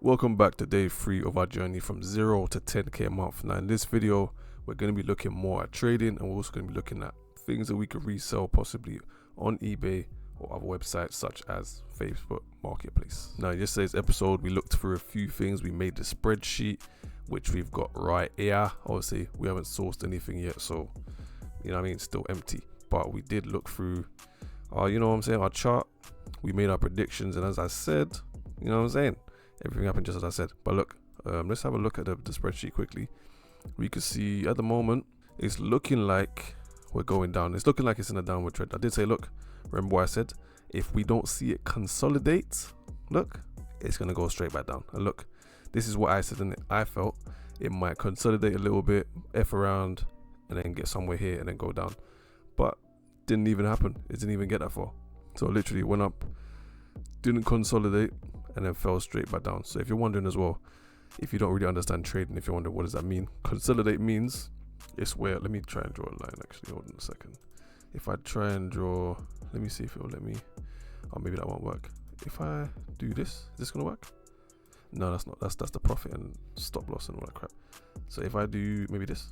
Welcome back to day 3 of our journey from 0 to 10k a month. Now in this video we're going to be looking more at trading, and we're also going to be looking at things that we could resell possibly on eBay or other websites such as Facebook Marketplace. Now in yesterday's episode we looked through a few things. We made the spreadsheet which we've got right here. Obviously we haven't sourced anything yet, so you know what I mean, it's still empty, but we did look through our, our chart. We made our predictions, and as I said, everything happened just as I said. But look, let's have a look at the spreadsheet quickly. We can see at the moment it's looking like we're going down. It's looking like it's in a downward trend. I did say, look, remember what I said? If we don't see it consolidate, look, it's going to go straight back down. And look, this is what I said, and I felt it might consolidate a little bit, F around, and then get somewhere here and then go down. But didn't even happen. It didn't even get that far. So literally went up, didn't consolidate, and then fell straight back down. So if you're wondering as well, if you don't really understand trading, if you're wondering what does that mean, consolidate means it's where, let me try and draw a line actually, hold on a second. If I try and draw, let me see if it'll let me, oh maybe that won't work. If I do this, is this gonna work? No, that's not, that's the profit and stop loss and all that crap. So if I do maybe this,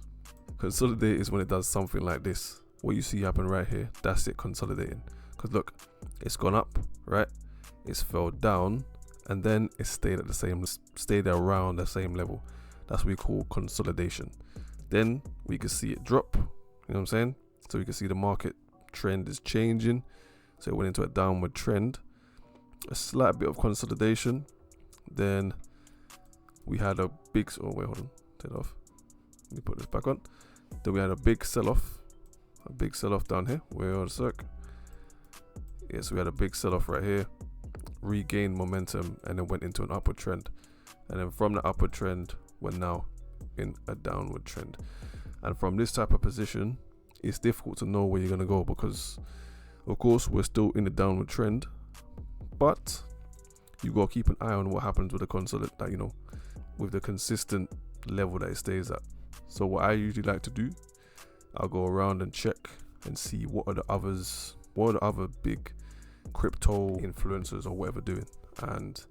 consolidate is when it does something like this. What you see happen right here, that's it consolidating. Because look, it's gone up, right? It's fell down, and then it stayed at the same, stayed around the same level. That's what we call consolidation. Then we can see it drop, you know what I'm saying? So we can see the market trend is changing. So it went into a downward trend, a slight bit of consolidation. Then we had a big, oh wait, hold on, take it off. Let me put this back on. Then we had a big sell-off down here. Wait on a sec. Yes, we had a big sell-off right here, regained momentum, and then went into an upward trend. And then from the upward trend, we're now in a downward trend. And from this type of position, it's difficult to know where you're going to go, because of course we're still in the downward trend, but you got to keep an eye on what happens with the consolidate, that, with the consistent level that it stays at. So what I usually like to do, I'll go around and check and see what are the other big crypto influencers or whatever doing. And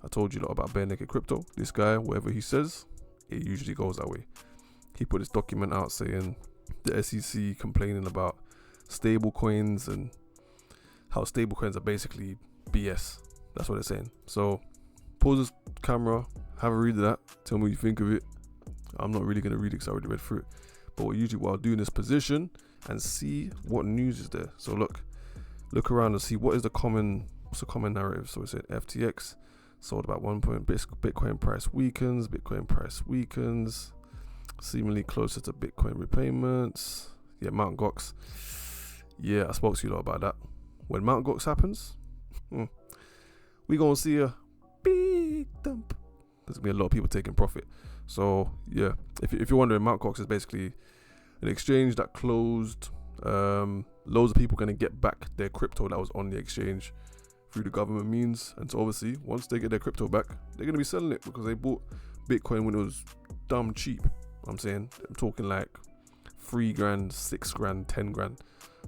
I told you a lot about Bare Naked Crypto. This guy, whatever he says, it usually goes that way. He put this document out saying the SEC complaining about stable coins and how stable coins are basically BS. That's what they're saying. So pause this camera, have a read of that, tell me what you think of it. I'm not really going to read it because I already read through it. But what I'll do in this position and see what news is there. So look around and see what's the common narrative. So it said FTX sold about 1 point, Bitcoin price weakens, seemingly closer to Bitcoin repayments. Yeah, Mt. Gox. Yeah, I spoke to you a lot about that. When Mt. Gox happens, we gonna see a big dump. There's gonna be a lot of people taking profit. So yeah, if you're wondering, Mt. Gox is basically an exchange that closed. Loads of people gonna get back their crypto that was on the exchange through the government means, and so obviously once they get their crypto back, they're gonna be selling it because they bought Bitcoin when it was dumb cheap. I'm talking like $3,000, $6,000, $10,000.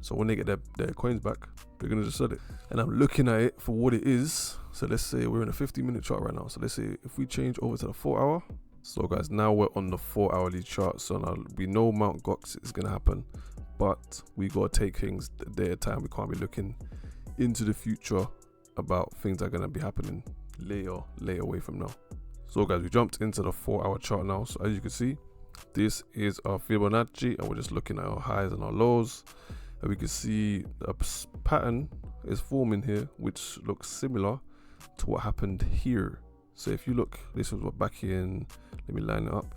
So when they get their coins back, they're gonna just sell it. And I'm looking at it for what it is. So let's say we're in a 50-minute chart right now. So let's say if we change over to the 4-hour. So guys, now we're on the 4-hourly chart. So now we know Mt. Gox is gonna happen, but we gotta take things a day at a time. We can't be looking into the future about things that are gonna be happening later away from now. So guys, we jumped into the 4-hour chart now. So as you can see, this is our Fibonacci, and we're just looking at our highs and our lows, and we can see a pattern is forming here which looks similar to what happened here. So if you look, this was what back in, let me line it up,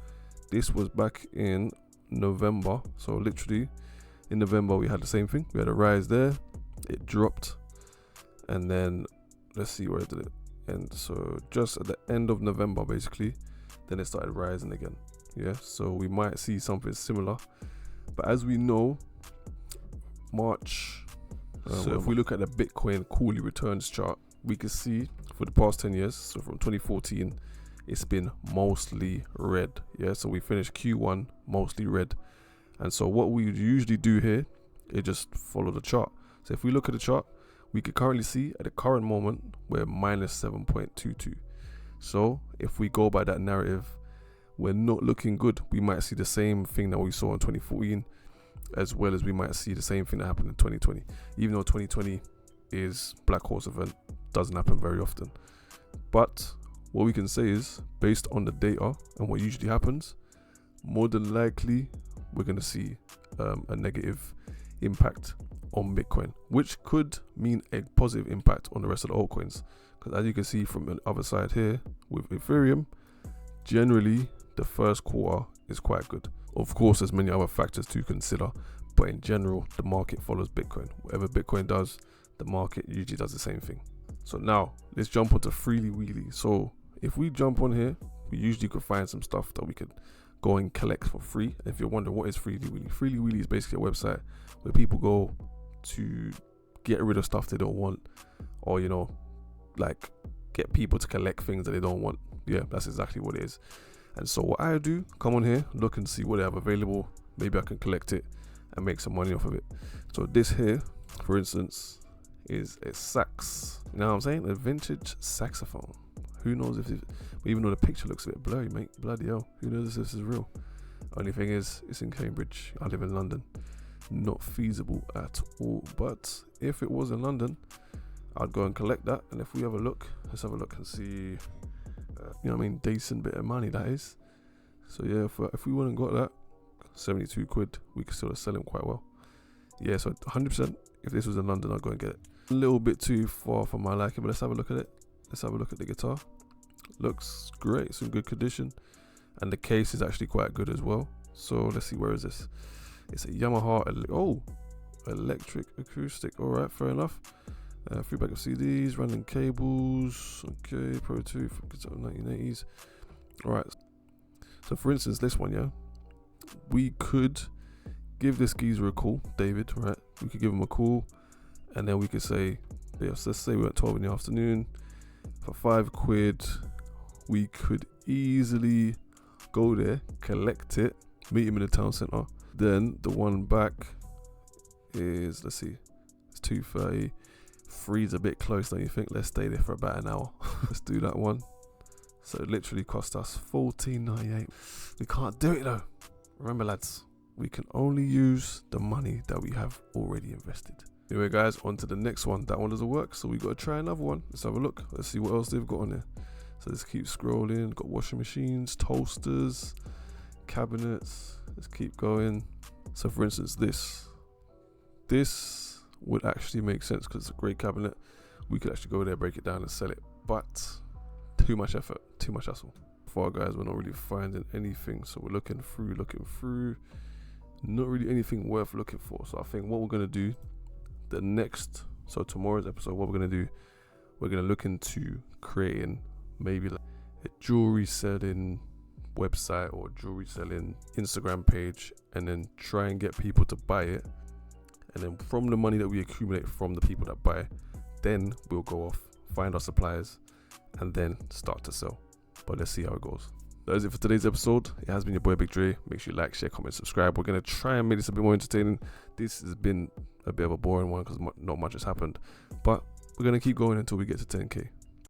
this was back in November. So literally in November we had the same thing. We had a rise there, it dropped, and then let's see where it did it end. So just at the end of November basically, then it started rising again. Yeah, so we might see something similar, but as we know, March, so if we look at the Bitcoin quarterly returns chart, we can see for the past 10 years, so from 2014, it's been mostly red. Yeah, so we finished Q1 mostly red. And so what we usually do here is just follow the chart. So if we look at the chart, we can currently see at the current moment we're minus 7.22. So if we go by that narrative, we're not looking good. We might see the same thing that we saw in 2014, as well as we might see the same thing that happened in 2020. Even though 2020 is Black Horse event, doesn't happen very often. But what we can say is, based on the data and what usually happens, more than likely we're going to see a negative impact on Bitcoin, which could mean a positive impact on the rest of the altcoins. Because as you can see from the other side here with Ethereum, generally the first quarter is quite good. Of course, there's many other factors to consider, but in general, the market follows Bitcoin. Whatever Bitcoin does, the market usually does the same thing. So now let's jump onto Freely Wheelie. So if we jump on here, we usually could find some stuff that we could go and collect for free. If you're wondering what is Freely Wheelie, Freely Wheelie is basically a website where people go to get rid of stuff they don't want, or like get people to collect things that they don't want. Yeah, that's exactly what it is. And so what I do, come on here, look and see what they have available. Maybe I can collect it and make some money off of it. So this here, for instance, is a sax. You know what I'm saying? A vintage saxophone. Who knows if it, even though the picture looks a bit blurry, mate, bloody hell, who knows if this is real? Only thing is, it's in Cambridge. I live in London. Not feasible at all. But if it was in London, I'd go and collect that. And if we have a look, let's have a look and see, you know what I mean, decent bit of money that is. So yeah, if we wouldn't got that, 72 quid, we could sort of sell him quite well. Yeah, so 100%, if this was in London, I'd go and get it. A little bit too far for my liking, but let's have a look at it. Let's have a look at the guitar. Looks great, it's in good condition. And the case is actually quite good as well. So let's see, where is this? It's a Yamaha, electric acoustic. All right, fair enough. Free bag of CDs, random cables. Okay, Pro 2 from 1980s. All right. So for instance, this one, yeah, we could give this geezer a call, David, right? We could give him a call, and then we could say, yes, let's say we're at 12 in the afternoon. For 5 quid, we could easily go there, collect it, meet him in the town centre. Then the one back is, let's see, it's 2:30. 3's a bit close, don't you think? Let's stay there for about an hour. Let's do that one. So it literally cost us $14.98. We can't do it though. Remember, lads, we can only use the money that we have already invested. Anyway, guys, on to the next one. That one doesn't work, so we got to try another one. Let's have a look. Let's see what else they've got on there. So let's keep scrolling. Got washing machines, toasters, cabinets. Let's keep going. So for instance, this would actually make sense because it's a great cabinet. We could actually go there, break it down and sell it, but too much effort, too much hassle. Far, guys, we're not really finding anything, so we're looking through, not really anything worth looking for. So I think what we're going to do so tomorrow's episode, what we're going to do, we're going to look into creating maybe like a jewelry selling website or jewelry selling Instagram page, and then try and get people to buy it. And then from the money that we accumulate from the people that buy, then we'll go off, find our suppliers, and then start to sell. But let's see how it goes. That is it for today's episode. It has been your boy Big Dre. Make sure you like, share, comment, subscribe. We're going to try and make this a bit more entertaining. This has been a bit of a boring one because not much has happened. But we're going to keep going until we get to 10K.